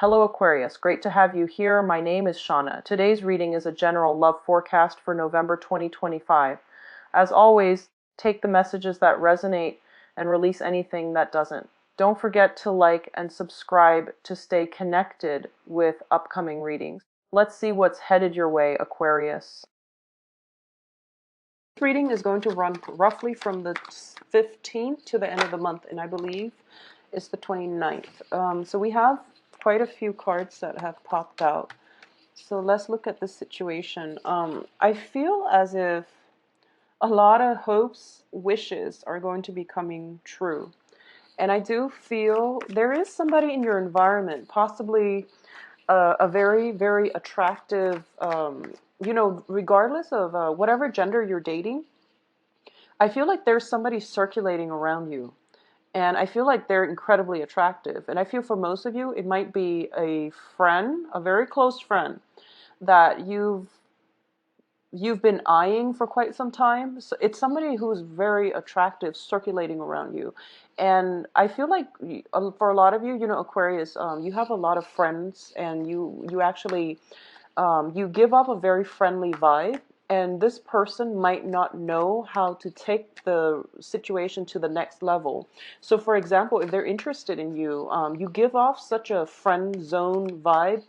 Hello Aquarius, great to have you here. My name is Shauna. Today's reading is a general love forecast for November 2025. As always, take the messages that resonate and release anything that doesn't. Don't forget to like and subscribe to stay connected with upcoming readings. Let's see what's headed your way, Aquarius. This reading is going to run roughly from the 15th to the end of the month, and I believe it's the 29th. So we have quite a few cards that have popped out. So let's look at the situation. I feel as if a lot of hopes, wishes are going to be coming true. And I do feel there is somebody in your environment, possibly a very, very attractive, regardless of whatever gender you're dating, I feel like there's somebody circulating around you. And I feel like they're incredibly attractive. And I feel for most of you, it might be a friend, a very close friend that you've been eyeing for quite some time. So it's somebody who's very attractive circulating around you. And I feel like for a lot of you, Aquarius, you have a lot of friends, and you actually you give off a very friendly vibe. And this person might not know how to take the situation to the next level. So, for example, if they're interested in you, you give off such a friend zone vibe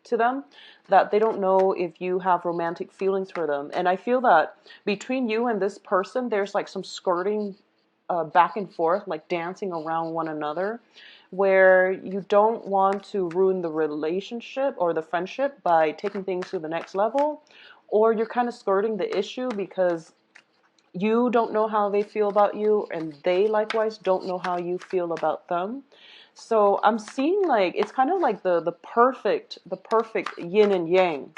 to them that they don't know if you have romantic feelings for them. And I feel that between you and this person, there's like some skirting back and forth, like dancing around one another, where you don't want to ruin the relationship or the friendship by taking things to the next level, or you're kind of skirting the issue because you don't know how they feel about you, and they likewise don't know how you feel about them. So I'm seeing like it's kind of like the perfect yin and yang,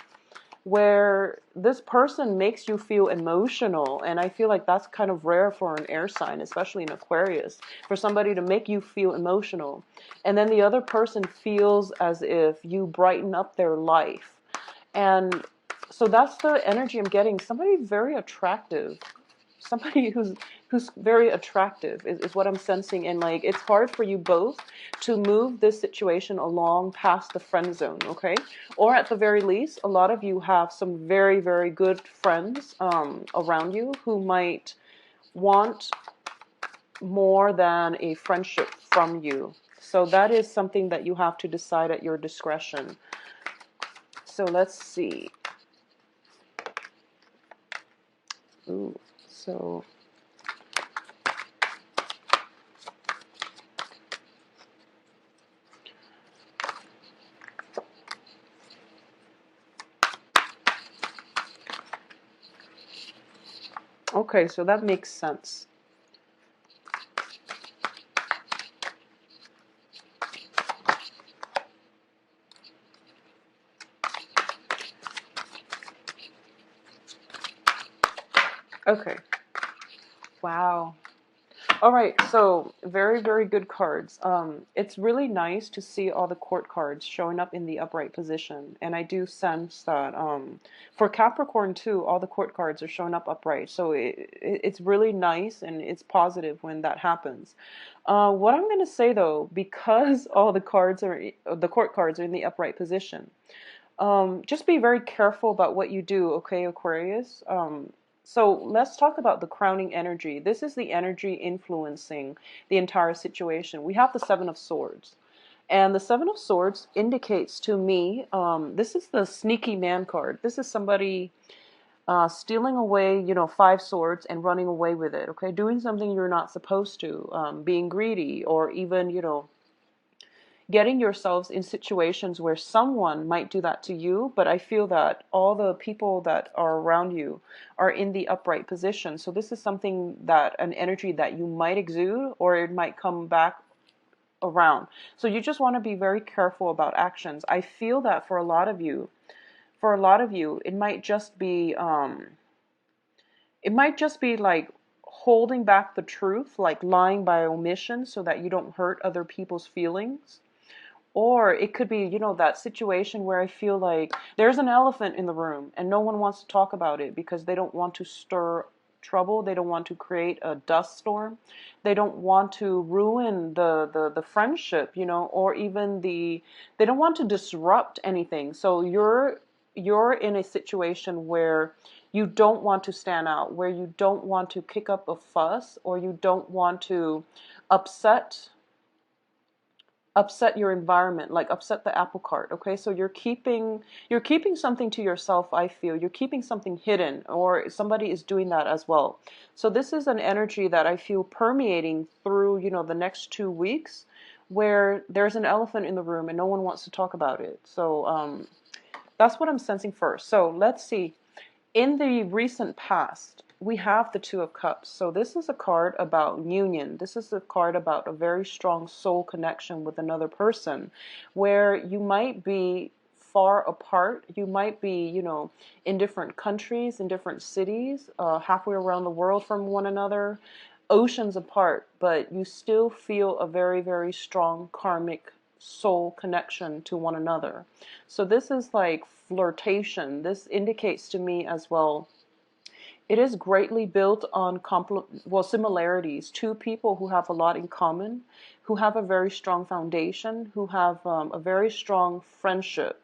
where this person makes you feel emotional. And I feel like that's kind of rare for an air sign, especially in Aquarius, for somebody to make you feel emotional. And then the other person feels as if you brighten up their life. And so that's the energy I'm getting. Somebody very attractive. Somebody who's very attractive is what I'm sensing. And like it's hard for you both to move this situation along past the friend zone, okay? Or at the very least, a lot of you have some very, very good friends around you who might want more than a friendship from you. So that is something that you have to decide at your discretion. So let's see. Ooh, so okay, so that makes sense. Okay. Wow. All right, so very, very good cards. It's really nice to see all the court cards showing up in the upright position. And I do sense that for Capricorn too, all the court cards are showing up upright. So it's really nice and it's positive when that happens. What I'm going to say though, because all the court cards are in the upright position, just be very careful about what you do, okay, Aquarius? So let's talk about the crowning energy. This is the energy influencing the entire situation. We have the Seven of Swords. And the Seven of Swords indicates to me, this is the sneaky man card. This is somebody stealing away, five swords and running away with it, okay? Doing something you're not supposed to, being greedy, or even, getting yourselves in situations where someone might do that to you. But I feel that all the people that are around you are in the upright position. So this is something that an energy that you might exude, or it might come back around. So you just want to be very careful about actions. I feel that for a lot of you, it might just be like holding back the truth, like lying by omission so that you don't hurt other people's feelings. Or it could be, that situation where I feel like there's an elephant in the room and no one wants to talk about it because they don't want to stir trouble. They don't want to create a dust storm. They don't want to ruin the friendship, or even they don't want to disrupt anything. So you're in a situation where you don't want to stand out, where you don't want to kick up a fuss, or you don't want to upset your environment, like upset the apple cart. Okay, so you're keeping something to yourself. I feel you're keeping something hidden, or somebody is doing that as well. So this is an energy that I feel permeating through the next 2 weeks, where there's an elephant in the room and no one wants to talk about it. So that's what I'm sensing first. So let's see. In the recent past, we have the Two of Cups. So this is a card about union. This is a card about a very strong soul connection with another person, where you might be far apart. You might be, in different countries, in different cities, halfway around the world from one another, oceans apart, but you still feel a very, very strong karmic soul connection to one another. So this is like flirtation. This indicates to me as well, it is greatly built on similarities. Two people who have a lot in common, who have a very strong foundation, who have a very strong friendship.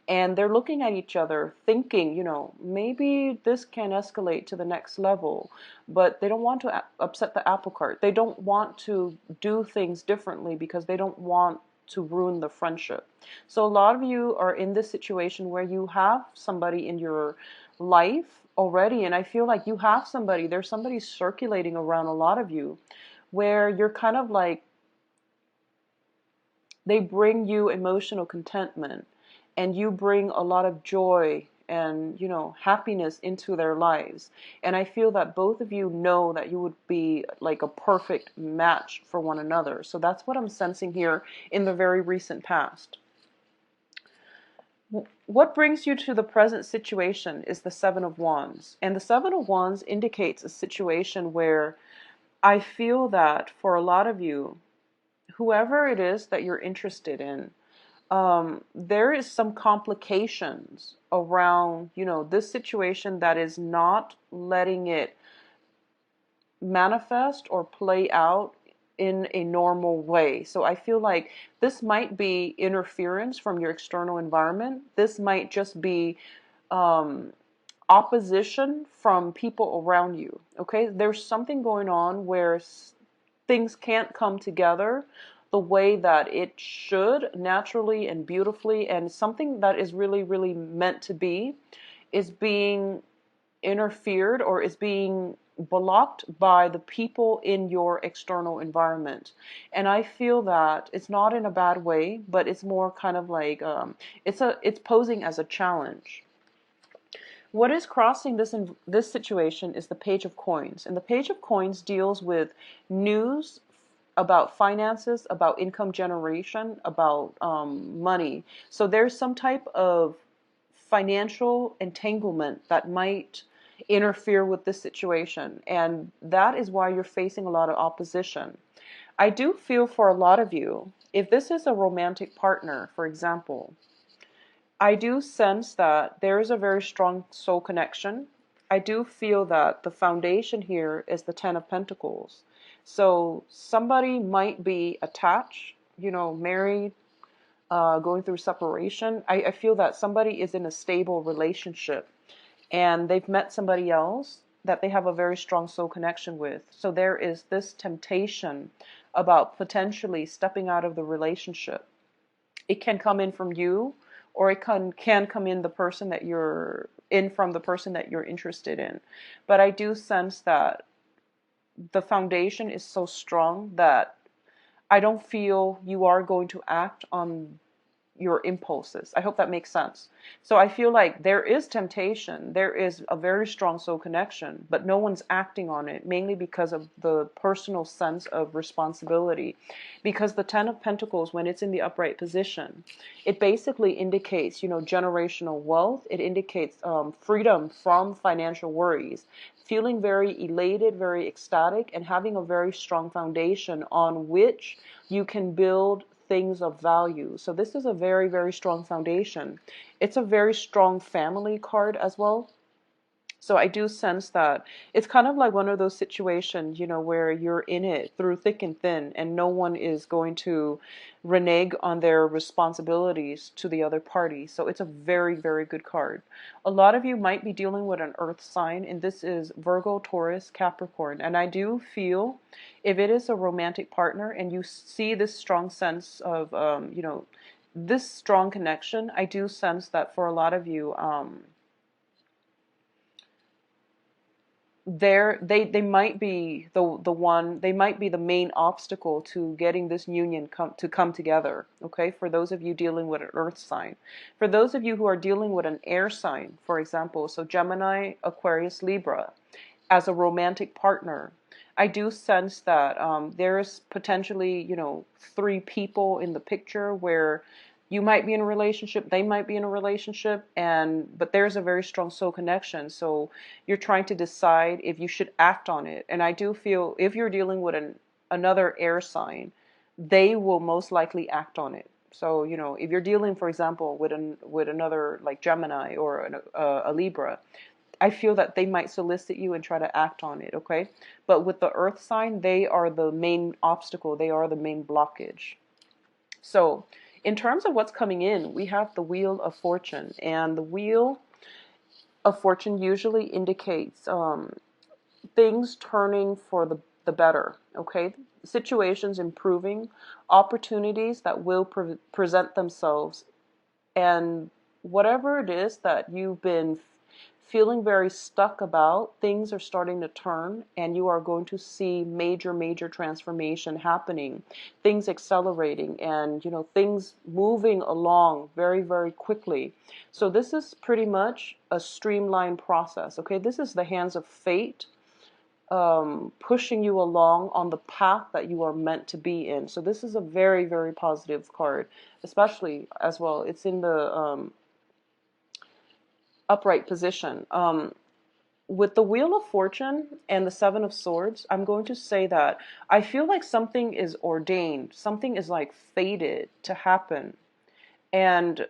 And they're looking at each other thinking, maybe this can escalate to the next level, but they don't want to upset the apple cart. They don't want to do things differently because they don't want to ruin the friendship. So a lot of you are in this situation where you have somebody in your life already, and I feel like there's somebody circulating around a lot of you, where you're kind of like, they bring you emotional contentment, and you bring a lot of joy and happiness into their lives. And I feel that both of you know that you would be like a perfect match for one another. So that's what I'm sensing here in the very recent past. What brings you to the present situation is the Seven of Wands. And the Seven of Wands indicates a situation where I feel that for a lot of you, whoever it is that you're interested in, there is some complications around, this situation that is not letting it manifest or play out in a normal way. So I feel like this might be interference from your external environment. This might just be opposition from people around you. Okay, there's something going on where things can't come together the way that it should, naturally and beautifully, and something that is really, really meant to be is being interfered or is being blocked by the people in your external environment. And I feel that it's not in a bad way, but it's more kind of like it's posing as a challenge. What is crossing this situation is the Page of Coins, and the Page of Coins deals with news about finances, about income generation, about money. So there's some type of financial entanglement that might interfere with this situation, and that is why you're facing a lot of opposition. I do feel for a lot of you, if this is a romantic partner, for example, I do sense that there is a very strong soul connection. I do feel that the foundation here is the Ten of Pentacles. So somebody might be attached, married, going through separation. I feel that somebody is in a stable relationship and they've met somebody else that they have a very strong soul connection with. So there is this temptation about potentially stepping out of the relationship. It can come in from you, or it can come in the person that you're in from the person that you're interested in. But I do sense that the foundation is so strong that I don't feel you are going to act on your impulses. I hope that makes sense. So I feel like there is temptation, there is a very strong soul connection, but no one's acting on it, mainly because of the personal sense of responsibility. Because the Ten of Pentacles, when it's in the upright position, it basically indicates, generational wealth. It indicates freedom from financial worries, feeling very elated, very ecstatic, and having a very strong foundation on which you can build things of value. So this is a very, very strong foundation. It's a very strong family card as well. So I do sense that it's kind of like one of those situations, where you're in it through thick and thin, and no one is going to renege on their responsibilities to the other party. So it's a very, very good card. A lot of you might be dealing with an earth sign, and this is Virgo, Taurus, Capricorn. And I do feel if it is a romantic partner and you see this strong sense of, this strong connection, I do sense that for a lot of you, they might be the one, they might be the main obstacle to getting this union come together. Okay, for those of you dealing with an earth sign. For those of you who are dealing with an air sign, for example, so Gemini, Aquarius, Libra, as a romantic partner, I do sense that there's potentially, three people in the picture where you might be in a relationship, they might be in a relationship, but there's a very strong soul connection. So you're trying to decide if you should act on it. And I do feel if you're dealing with another air sign, they will most likely act on it. So, if you're dealing, for example, with another like Gemini or a Libra, I feel that they might solicit you and try to act on it, okay? But with the earth sign, they are the main obstacle. They are the main blockage. So in terms of what's coming in, we have the Wheel of Fortune. And the Wheel of Fortune usually indicates things turning for the better, okay? Situations improving, opportunities that will present themselves, and whatever it is that you've been feeling very stuck about, things are starting to turn, and you are going to see major, major transformation happening, things accelerating, and things moving along very, very quickly. So this is pretty much a streamlined process. Okay, this is the hands of fate pushing you along on the path that you are meant to be in. So this is a very, very positive card, especially as well. It's in the upright position. With the Wheel of Fortune and the Seven of Swords, I'm going to say that I feel like something is ordained, something is like fated to happen. And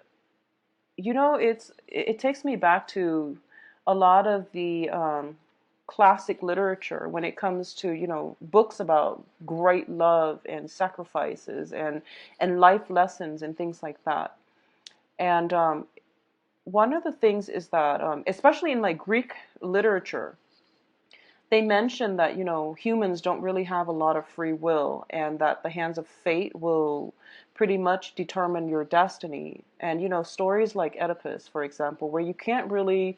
it takes me back to a lot of the classic literature when it comes to books about great love and sacrifices and life lessons and things like that. And one of the things is that, especially in like Greek literature, they mention that, humans don't really have a lot of free will, and that the hands of fate will pretty much determine your destiny. And, stories like Oedipus, for example, where you can't really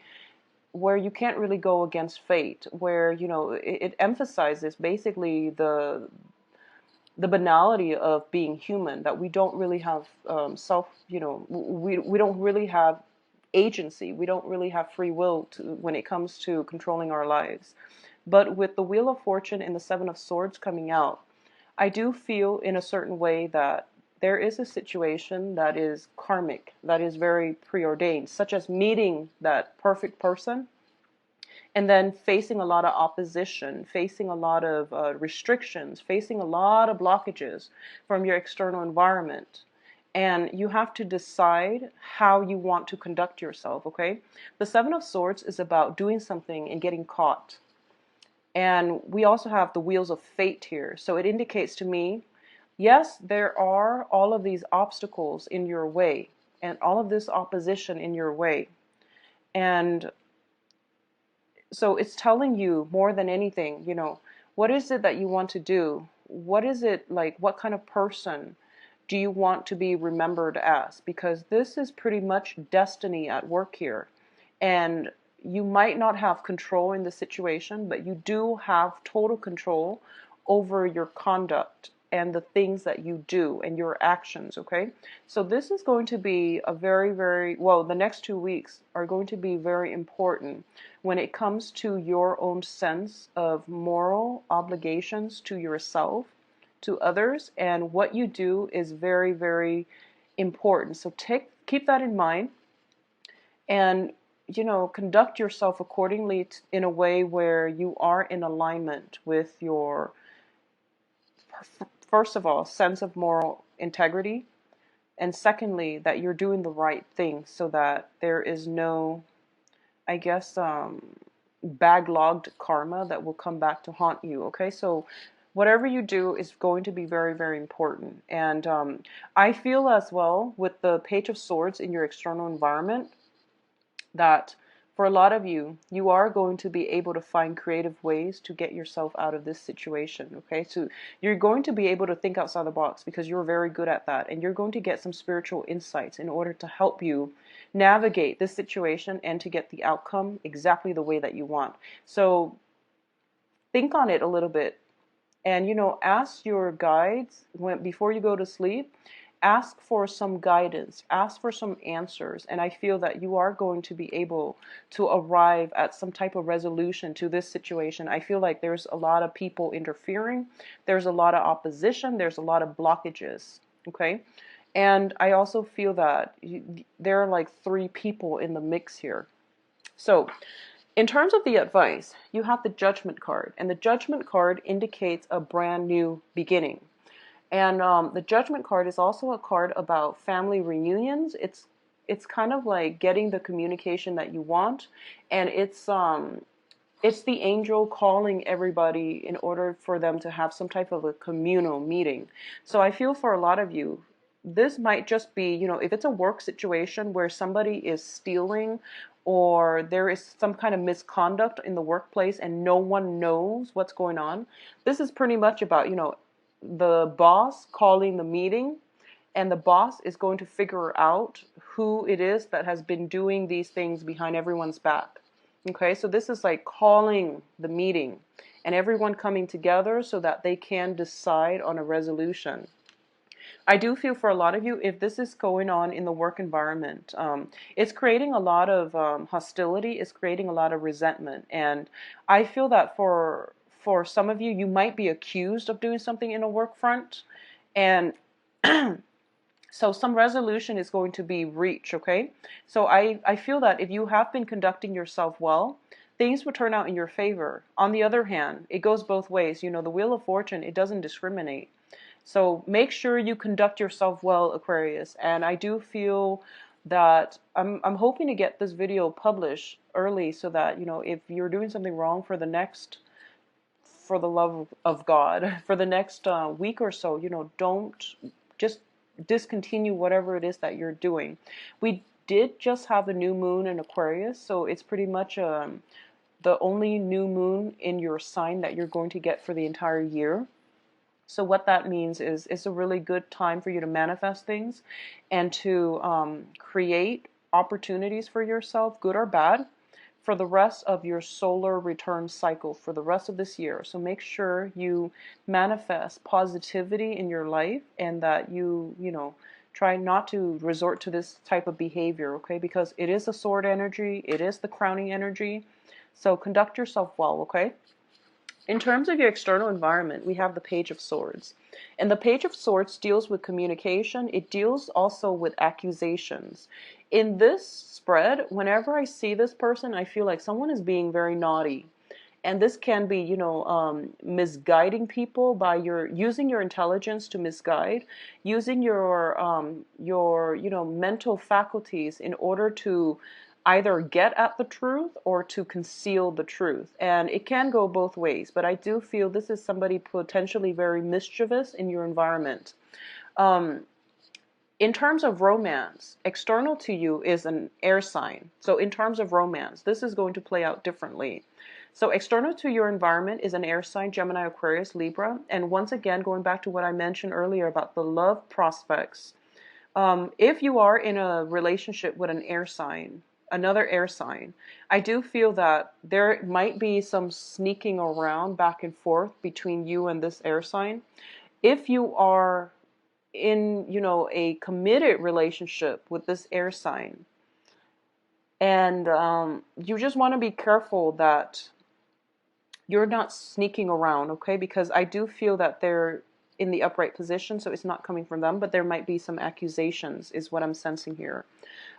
go against fate, where, it emphasizes basically the banality of being human, that we don't really have we don't really have agency. We don't really have free will when it comes to controlling our lives. But with the Wheel of Fortune and the Seven of Swords coming out, I do feel in a certain way that there is a situation that is karmic, that is very preordained, such as meeting that perfect person and then facing a lot of opposition, facing a lot of restrictions, facing a lot of blockages from your external environment. And you have to decide how you want to conduct yourself, okay? The Seven of Swords is about doing something and getting caught. And we also have the Wheels of Fate here. So it indicates to me, yes, there are all of these obstacles in your way and all of this opposition in your way. And so it's telling you more than anything, what is it that you want to do? What is it like? What kind of person do you want to be remembered as? Because this is pretty much destiny at work here. And you might not have control in the situation, but you do have total control over your conduct and the things that you do and your actions, okay? So this is going to be a very, very, well, the next 2 weeks are going to be very important when it comes to your own sense of moral obligations to yourself, to others, and what you do is very, very important. So keep that in mind, and conduct yourself accordingly in a way where you are in alignment with your, first of all, sense of moral integrity, and secondly, that you're doing the right thing so that there is no, I guess, backlogged karma that will come back to haunt you. Okay, so whatever you do is going to be very, very important. And I feel as well with the Page of Swords in your external environment that for a lot of you, you are going to be able to find creative ways to get yourself out of this situation. Okay, so you're going to be able to think outside the box because you're very good at that, and you're going to get some spiritual insights in order to help you navigate this situation and to get the outcome exactly the way that you want. So think on it a little bit, and ask your guides before you go to sleep. Ask for some guidance, ask for some answers, and I feel that you are going to be able to arrive at some type of resolution to this situation. I feel like there's a lot of people interfering, there's a lot of opposition, there's a lot of blockages. Okay, and I also feel that there are like three people in the mix here. So in terms of the advice, you have the Judgment card, and the Judgment card indicates a brand new beginning. And the Judgment card is also a card about family reunions. It's kind of like getting the communication that you want, and it's the angel calling everybody in order for them to have some type of a communal meeting. So I feel for a lot of you, this might just be, if it's a work situation where somebody is stealing or there is some kind of misconduct in the workplace and no one knows what's going on, this is pretty much about, the boss calling the meeting, and the boss is going to figure out who it is that has been doing these things behind everyone's back. Okay, so this is like calling the meeting and everyone coming together so that they can decide on a resolution. I do feel for a lot of you, if this is going on in the work environment, it's creating a lot of hostility, it's creating a lot of resentment. And I feel that for some of you, you might be accused of doing something in a work front. And so some resolution is going to be reached, okay? So I feel that if you have been conducting yourself well, things will turn out in your favor. On the other hand, it goes both ways. The Wheel of Fortune, it doesn't discriminate. So make sure you conduct yourself well, Aquarius. And I do feel that I'm hoping to get this video published early so that, if you're doing something wrong for the love of God, for the next week or so, don't just discontinue whatever it is that you're doing. We did just have a new moon in Aquarius, so it's pretty much the only new moon in your sign that you're going to get for the entire year. So what that means is it's a really good time for you to manifest things and to create opportunities for yourself, good or bad, for the rest of your solar return cycle for the rest of this year. So make sure you manifest positivity in your life and that you try not to resort to this type of behavior, okay? Because it is a sword energy, it is the crowning energy. So conduct yourself well, okay? In terms of your external environment, we have the Page of Swords. And the Page of Swords deals with communication. It deals also with accusations. In this spread, whenever I see this person, I feel like someone is being very naughty. And this can be, misguiding people by using your intelligence to misguide, using your mental faculties in order to either get at the truth or to conceal the truth. And it can go both ways, but I do feel this is somebody potentially very mischievous in your environment. In terms of romance, external to you is an air sign. So in terms of romance, this is going to play out differently. So external to your environment is an air sign, Gemini, Aquarius, Libra. And once again, going back to what I mentioned earlier about the love prospects, if you are in a relationship with an air sign, another air sign, I do feel that there might be some sneaking around back and forth between you and this air sign. If you are in, a committed relationship with this air sign, and you just want to be careful that you're not sneaking around, okay? Because I do feel that they're in the upright position, so it's not coming from them, but there might be some accusations, is what I'm sensing here.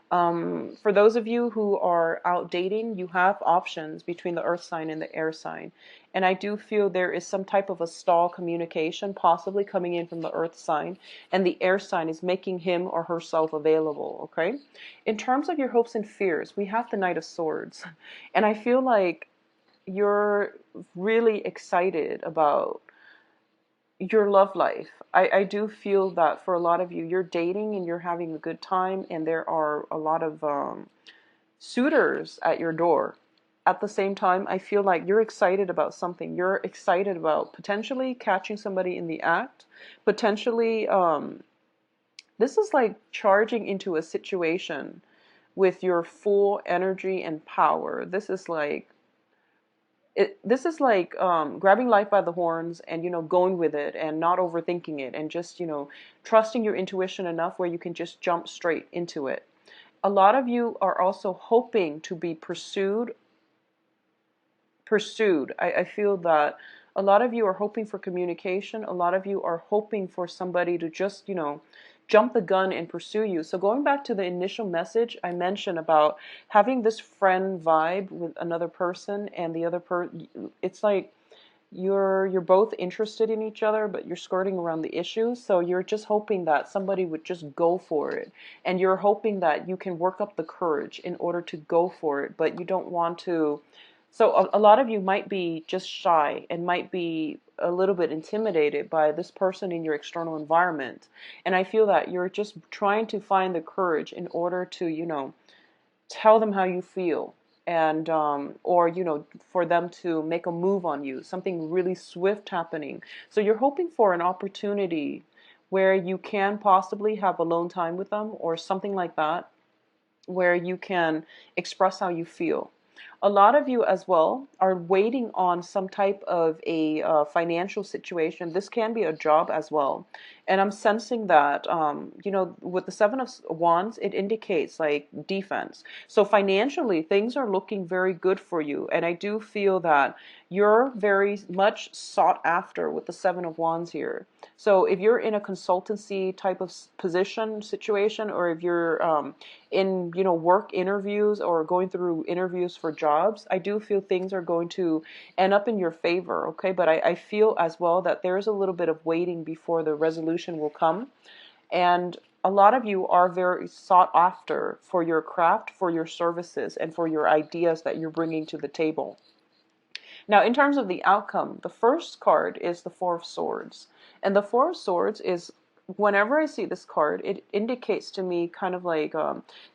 For those of you who are out dating, you have options between the earth sign and the air sign. And I do feel there is some type of a stall communication possibly coming in from the earth sign, and the air sign is making him or herself available, okay? In terms of your hopes and fears, we have the Knight of Swords. And I feel like you're really excited about your love life. I do feel that for a lot of you, you're dating and you're having a good time, and there are a lot of suitors at your door. At the same time, I feel like you're excited about something. You're excited about potentially catching somebody in the act, potentially, this is like charging into a situation with your full energy and power. This is like grabbing life by the horns and, going with it and not overthinking it and just, trusting your intuition enough where you can just jump straight into it. A lot of you are also hoping to be pursued. I feel that a lot of you are hoping for communication. A lot of you are hoping for somebody to just, jump the gun and pursue you. So going back to the initial message I mentioned about having this friend vibe with another person, and the other it's like you're both interested in each other, but you're skirting around the issue. So you're just hoping that somebody would just go for it. And you're hoping that you can work up the courage in order to go for it, but you don't want to. So a lot of you might be just shy and might be a little bit intimidated by this person in your external environment. And I feel that you're just trying to find the courage in order to, tell them how you feel, and or for them to make a move on you, something really swift happening. So you're hoping for an opportunity where you can possibly have alone time with them or something like that, where you can express how you feel. A lot of you as well are waiting on some type of a financial situation. This can be a job as well. And I'm sensing that, with the Seven of Wands, it indicates like defense. So financially, things are looking very good for you. And I do feel that you're very much sought after with the Seven of Wands here. So if you're in a consultancy type of position situation, or if you're in work interviews or going through interviews for jobs, I do feel things are going to end up in your favor. Okay, but I feel as well that there's a little bit of waiting before the resolution will come. And a lot of you are very sought after for your craft, for your services, and for your ideas that you're bringing to the table. Now, in terms of the outcome, the first card is the Four of Swords. And the Four of Swords is, whenever I see this card, it indicates to me kind of like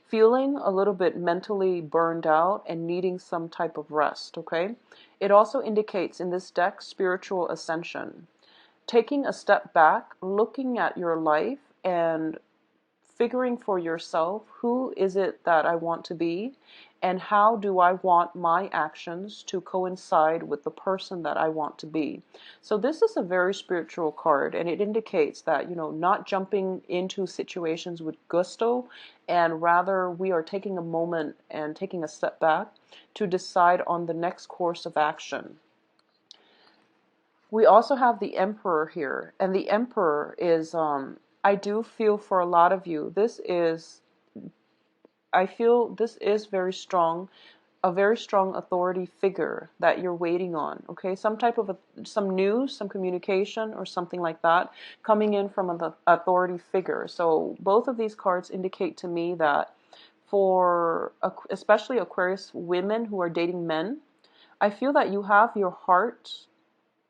feeling a little bit mentally burned out and needing some type of rest, okay? It also indicates in this deck spiritual ascension. Taking a step back, looking at your life and figuring for yourself, who is it that I want to be, and how do I want my actions to coincide with the person that I want to be. So this is a very spiritual card, and it indicates that, not jumping into situations with gusto, and rather we are taking a moment and taking a step back to decide on the next course of action. We also have the Emperor here, and the Emperor is, I do feel for a lot of you, I feel this is very strong, a very strong authority figure that you're waiting on, okay? Some type of, some news, some communication, or something like that coming in from an authority figure. So both of these cards indicate to me that for, especially Aquarius women who are dating men, I feel that you have your heart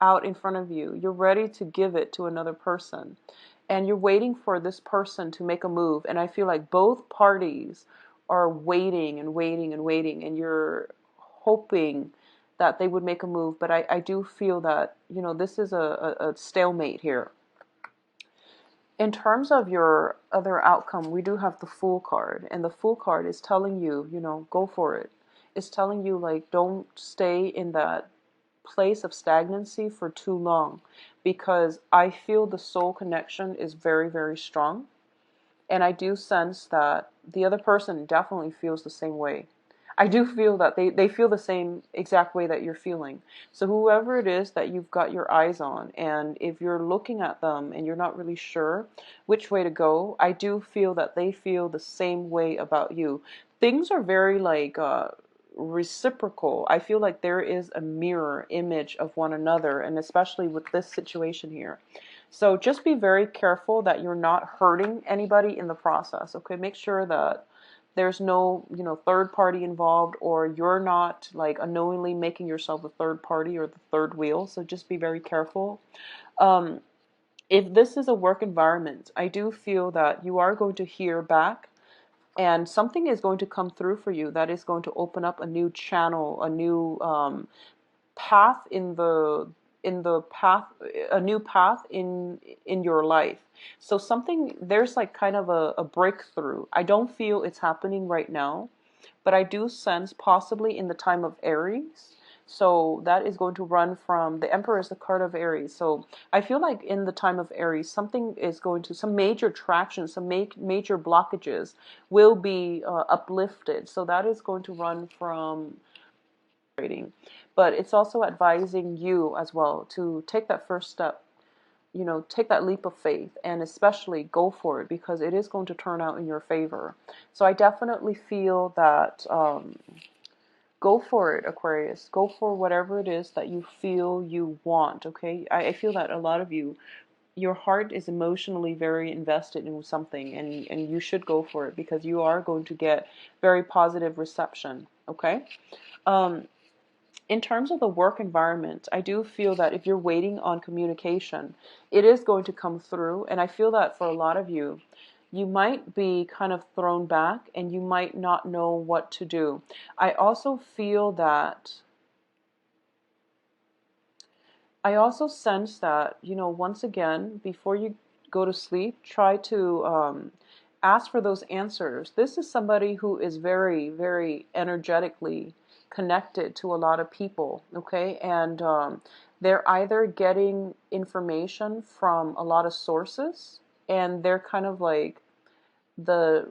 out in front of you. You're ready to give it to another person. And you're waiting for this person to make a move. And I feel like both parties are waiting and waiting and waiting. And you're hoping that they would make a move. But I do feel that, this is a stalemate here. In terms of your other outcome, we do have the Fool card. And the Fool card is telling you, go for it. It's telling you, like, don't stay in that place of stagnancy for too long, because I feel the soul connection is very, very strong. And I do sense that the other person definitely feels the same way. I do feel that they feel the same exact way that you're feeling. So whoever it is that you've got your eyes on, and if you're looking at them and you're not really sure which way to go, I do feel that they feel the same way about you. Things are very like reciprocal. I feel like there is a mirror image of one another, and especially with this situation here. So just be very careful that you're not hurting anybody in the process, okay? Make sure that There's no, third party involved, or you're not like unknowingly making yourself the third party or the third wheel. So just be very careful. Um, if this is a work environment, I do feel that you are going to hear back, and something is going to come through for you that is going to open up a new channel, a new path in the path, a new path in your life. So something, there's like kind of a breakthrough. I don't feel it's happening right now, but I do sense possibly in the time of Aries. So that is going to run from, the Emperor is the card of Aries. So I feel like in the time of Aries, something is going to, some major traction, some major blockages will be uplifted. So that is going to run from trading. But it's also advising you as well to take that first step, take that leap of faith, and especially go for it, because it is going to turn out in your favor. So I definitely feel that go for it, Aquarius. Go for whatever it is that you feel you want, okay? I feel that a lot of you, your heart is emotionally very invested in something, and you should go for it, because you are going to get very positive reception, okay? Um, in terms of the work environment, I do feel that if you're waiting on communication, it is going to come through. And I feel that for a lot of you, you might be kind of thrown back and you might not know what to do. I also feel that, I also sense that, once again, before you go to sleep, try to ask for those answers. This is somebody who is very, very energetically connected to a lot of people, okay? And they're either getting information from a lot of sources, and they're kind of like the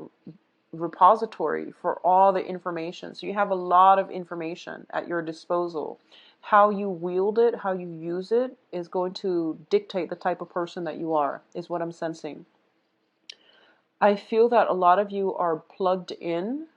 repository for all the information. So you have a lot of information at your disposal. How you wield it, how you use it, is going to dictate the type of person that you are, is what I'm sensing. I feel that a lot of you are plugged in